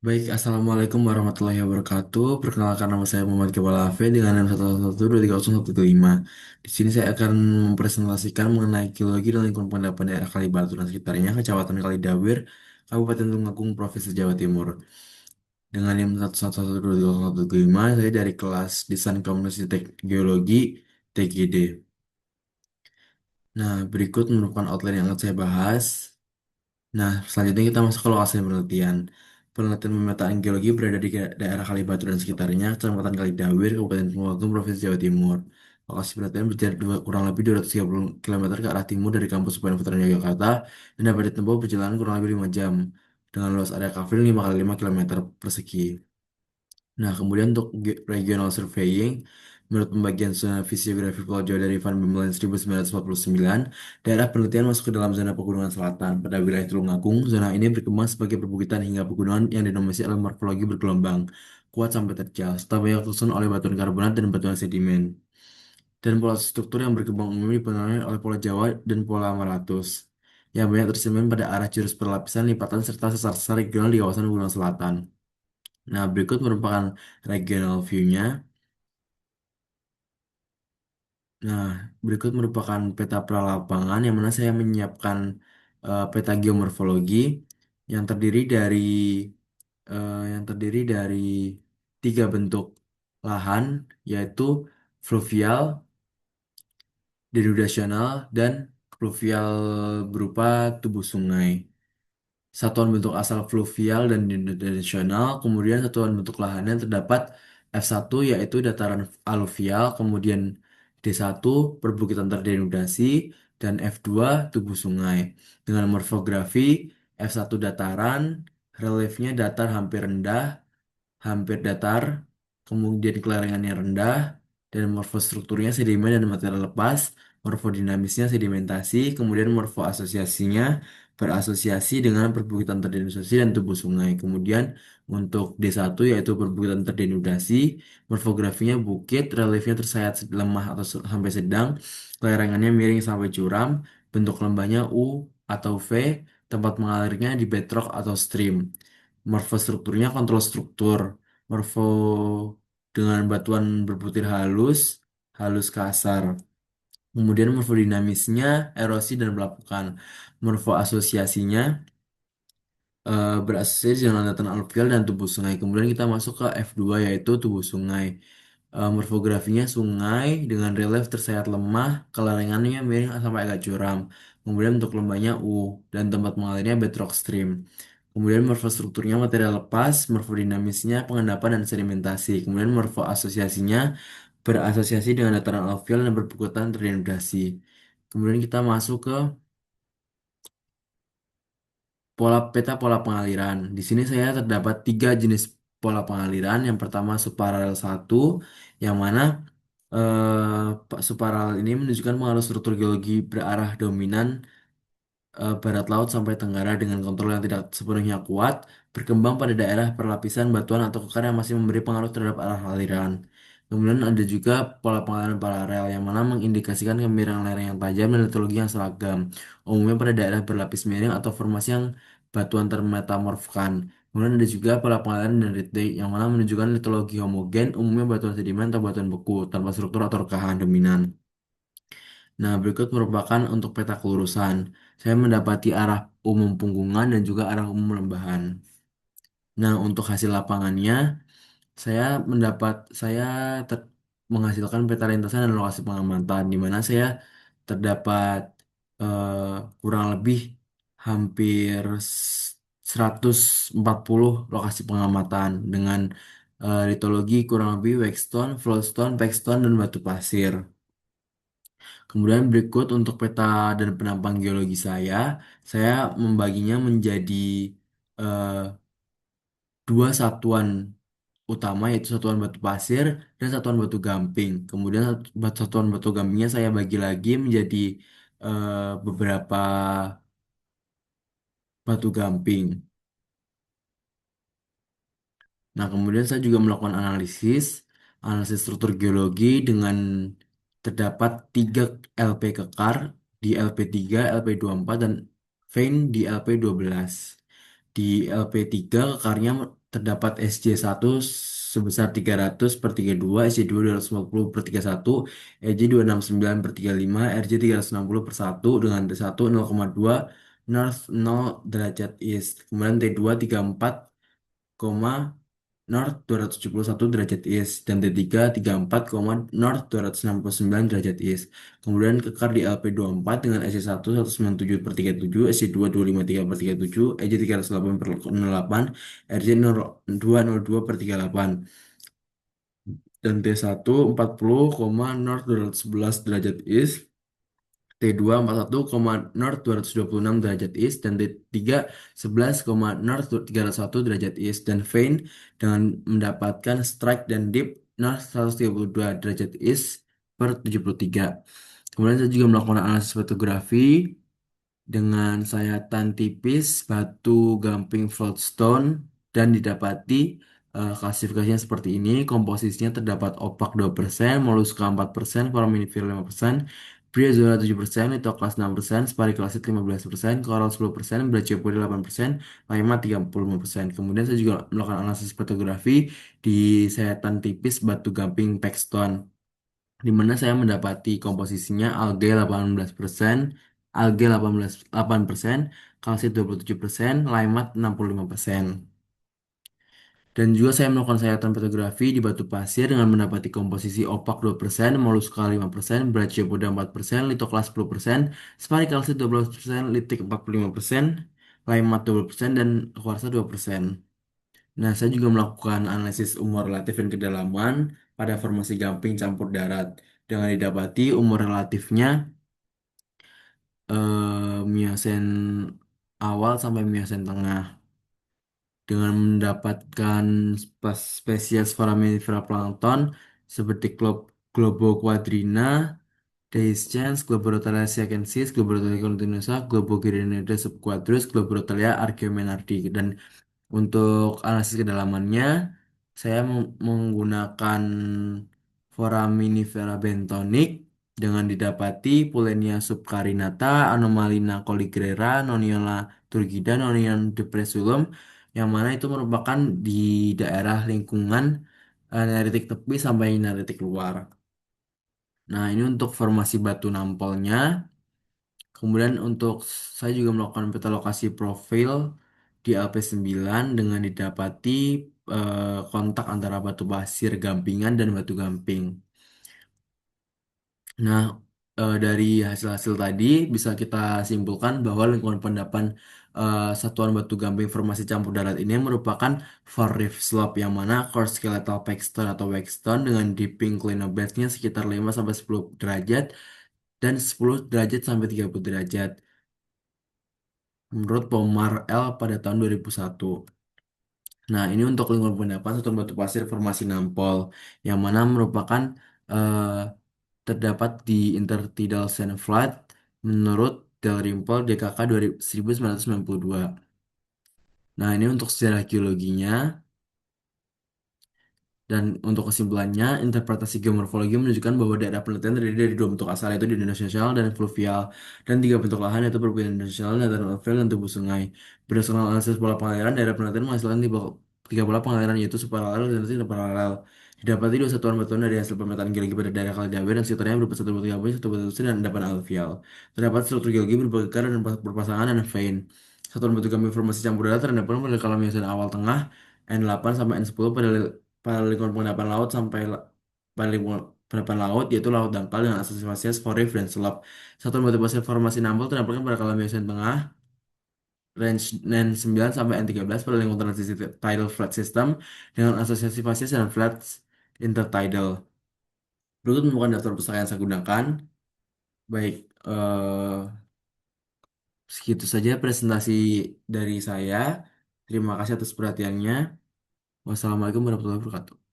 Baik, Assalamualaikum warahmatullahi wabarakatuh. Perkenalkan nama saya Muhammad Kepala Ave dengan NIM 111230115. Di sini saya akan mempresentasikan mengenai geologi dan lingkungan pendapat daerah Kalibatu dan sekitarnya, Kecamatan Kalidawir, Kabupaten Tulungagung, Provinsi Jawa Timur. Dengan NIM 111230115, saya dari kelas Desain Komunikasi Geologi TGD. Nah, berikut merupakan outline yang akan saya bahas. Nah, selanjutnya kita masuk ke lokasi penelitian. Penelitian pemetaan geologi berada di daerah Kalibatu dan sekitarnya, Kecamatan Kalidawir, Kabupaten Tulungagung, Provinsi Jawa Timur. Lokasi penelitian berjarak kurang lebih 230 km ke arah timur dari kampus UPN Veteran Yogyakarta dan dapat ditempuh berjalan kurang lebih 5 jam dengan luas area cover 5 kali 5 km persegi. Nah, kemudian untuk regional surveying, menurut pembagian zona fisiografi Pulau Jawa dari Van Bemmelen 1949, daerah penelitian masuk ke dalam zona pegunungan selatan. Pada wilayah Tulungagung, zona ini berkembang sebagai perbukitan hingga pegunungan yang didominasi oleh morfologi bergelombang, kuat sampai terjal, serta banyak tersusun oleh batuan karbonat dan batuan sedimen. Dan pola struktur yang berkembang umum dipengaruhi oleh pola Jawa dan pola Maratus, yang banyak tercermin pada arah jurus perlapisan, lipatan, serta sesar-sesar regional di kawasan pegunungan selatan. Nah, berikut merupakan regional view-nya. Nah, berikut merupakan peta pralapangan yang mana saya menyiapkan peta geomorfologi yang terdiri dari tiga bentuk lahan, yaitu fluvial, denudasional, dan fluvial berupa tubuh sungai. Satuan bentuk asal fluvial dan dimensional, kemudian satuan bentuk lahannya terdapat F1 yaitu dataran aluvial, kemudian D1 perbukitan terdenudasi, dan F2 tubuh sungai. Dengan morfografi F1 dataran, reliefnya datar hampir datar, kemudian kelaringannya rendah, dan morfostrukturnya sedimen dan material lepas, morfodinamisnya sedimentasi, kemudian morfoasosiasinya berasosiasi dengan perbukitan terdenudasi dan tubuh sungai. Kemudian untuk D1 yaitu perbukitan terdenudasi, morfografinya bukit, reliefnya tersayat lemah atau sampai sedang, kelaringannya miring sampai curam, bentuk lembahnya U atau V, tempat mengalirnya di bedrock atau stream. Morfostrukturnya kontrol struktur. Morfo dengan batuan berbutir halus, halus kasar. Kemudian morfodinamisnya erosi dan belapukan. Morfoasosiasinya berasosiasi dengan dataran aluvial dan tubuh sungai. Kemudian kita masuk ke F2 yaitu tubuh sungai. Morfografinya sungai dengan relief tersayat lemah, kelaringannya miring sampai agak curam. Kemudian untuk lembahnya U dan tempat mengalirnya bedrock stream. Kemudian morfostrukturnya material lepas, morfodinamisnya pengendapan dan sedimentasi. Kemudian morfoasosiasinya berasosiasi dengan dataran aluvial dan berpukutan terdenudasi. Kemudian kita masuk ke pola pengaliran. Di sini saya terdapat tiga jenis pola pengaliran. Yang pertama subparalel satu, yang mana subparalel ini menunjukkan pengaruh struktur geologi berarah dominan barat laut sampai tenggara dengan kontrol yang tidak sepenuhnya kuat, berkembang pada daerah perlapisan batuan atau kekar yang masih memberi pengaruh terhadap arah aliran. Kemudian ada juga pola pengaliran paralel yang mana mengindikasikan kemiringan lereng yang tajam dan litologi yang seragam, umumnya pada daerah berlapis miring atau formasi yang batuan termetamorfkan. Kemudian ada juga pola pengaliran dendritik yang mana menunjukkan litologi homogen, umumnya batuan sedimen atau batuan beku tanpa struktur atau rekahan dominan. Nah, berikut merupakan untuk peta kelurusan. Saya mendapati arah umum punggungan dan juga arah umum lembahan. Nah, untuk hasil lapangannya, saya mendapat saya menghasilkan peta lintasan dan lokasi pengamatan di mana saya terdapat eh, kurang lebih hampir 140 lokasi pengamatan dengan litologi kurang lebih wexstone, flowstone, pegstone, dan batu pasir. Kemudian berikut untuk peta dan penampang geologi saya membaginya menjadi eh, dua satuan utama yaitu satuan batu pasir dan satuan batu gamping. Kemudian satuan batu gampingnya saya bagi lagi menjadi beberapa batu gamping. Nah, kemudian saya juga melakukan analisis struktur geologi dengan terdapat 3 LP kekar di LP3, LP24, dan vein di LP12. Di LP3 kekarnya terdapat SJ1 sebesar 300 per 32, SJ2 250 per 31, RJ 269 per 35, RJ 360 per 1 dengan T1 0,2 North 0 derajat East. Kemudian T2 34, North 271 derajat East dan T3 34, North 269 derajat East. Kemudian kekar di LP24 dengan SC1 197 per 37, SC2 253 per 37, EJ 308 per 08, RJ 202 per 38 dan T1 40, North 211 derajat East. T2 41, North 226 derajat East dan T3 11, North 301 derajat East dan Vane dengan mendapatkan strike dan dip North 132 derajat East per 73. Kemudian saya juga melakukan analisis fotografi dengan sayatan tipis, batu gamping floatstone dan didapati klasifikasinya seperti ini. Komposisinya terdapat opak 2%, moluska 4%, foraminifera 5%, Bryozoa 7%, litoklas 6%, sparikulasit 15%, coral 10%, brachiopoda 8%, Laima 35%. Kemudian saya juga melakukan analisis fotografi di sayatan tipis batu gamping Paxton, di mana saya mendapati komposisinya algae 18%, algae 8%, kalsit 27%, limat 65%. Dan juga saya melakukan sayatan fotografi di batu pasir dengan mendapati komposisi opak 2%, moluska 5%, brachiopoda 4%, litoklas 10%, sparikalsit 12%, litik 45%, limat 20%, dan kuarsa 2%. Nah, saya juga melakukan analisis umur relatif dan kedalaman pada formasi gamping campur darat dengan didapati umur relatifnya Miocene awal sampai Miocene tengah dengan mendapatkan spesies foraminifera plankton seperti Globoquadrina, Dehiscens, Globorotalia siacensis, Globorotalia continuosa, Globogyrinida subquadrus, Globorotalia archaeomenardi. Dan untuk analisis kedalamannya, saya menggunakan foraminifera bentonik dengan didapati Pulenia subcarinata, Anomalina colligrera, Noniola turgida, Nonion depressulum, yang mana itu merupakan di daerah lingkungan neritik tepi sampai neritik luar. Nah, ini untuk formasi batu nampolnya. Kemudian untuk saya juga melakukan peta lokasi profil di LP9 dengan didapati kontak antara batu pasir gampingan dan batu gamping. Nah, dari hasil-hasil tadi bisa kita simpulkan bahwa lingkungan pendapan satuan batu gamping formasi campur darat ini merupakan far reef slope yang mana core skeletal paxton atau waxstone dengan dipping clinobelts-nya sekitar 5 sampai 10 derajat dan 10 derajat sampai 30 derajat menurut Pomar L pada tahun 2001. Nah, ini untuk lingkungan pendapat satuan batu pasir formasi Nampol yang mana merupakan eh, terdapat di Intertidal Sand Flat menurut Dalrymple DKK 1992. Nah, ini untuk sejarah geologinya. Dan untuk kesimpulannya, interpretasi geomorfologi menunjukkan bahwa daerah penelitian terdiri dari dua bentuk asal yaitu dinosasional dan fluvial, dan tiga bentuk lahan yaitu perbukitan dinosasional, dataran alluvial, dan tubuh sungai. Berdasarkan analisis pola pengaliran, daerah penelitian menghasilkan tiga pola pengaliran yaitu subparalel dan tidak paralel. Didapati dua satuan batuan dari hasil pemetaan geologi pada daerah Kalidawe dan sekitarnya berupa satu batu gabus, satu batu usin, dan endapan alluvial. Terdapat struktur geologi berbekar dan berpasangan dan vein. Satuan batu gamping formasi campur darat terdapat pada kolam Miocene awal tengah N8 sampai N10 pada lingkungan pengendapan laut sampai pada lingkungan pengendapan laut yaitu laut dangkal dengan asosiasi spesies Forif dan Selap. Satuan batu pasir formasi Nampel terdapat pada kolam Miocene tengah range N9 sampai N13 pada lingkungan transisi tidal flat system dengan asosiasi spesies dan flats intertidal. Berikut merupakan daftar pustaka yang saya gunakan. Baik, segitu saja presentasi dari saya. Terima kasih atas perhatiannya. Wassalamualaikum warahmatullahi wabarakatuh.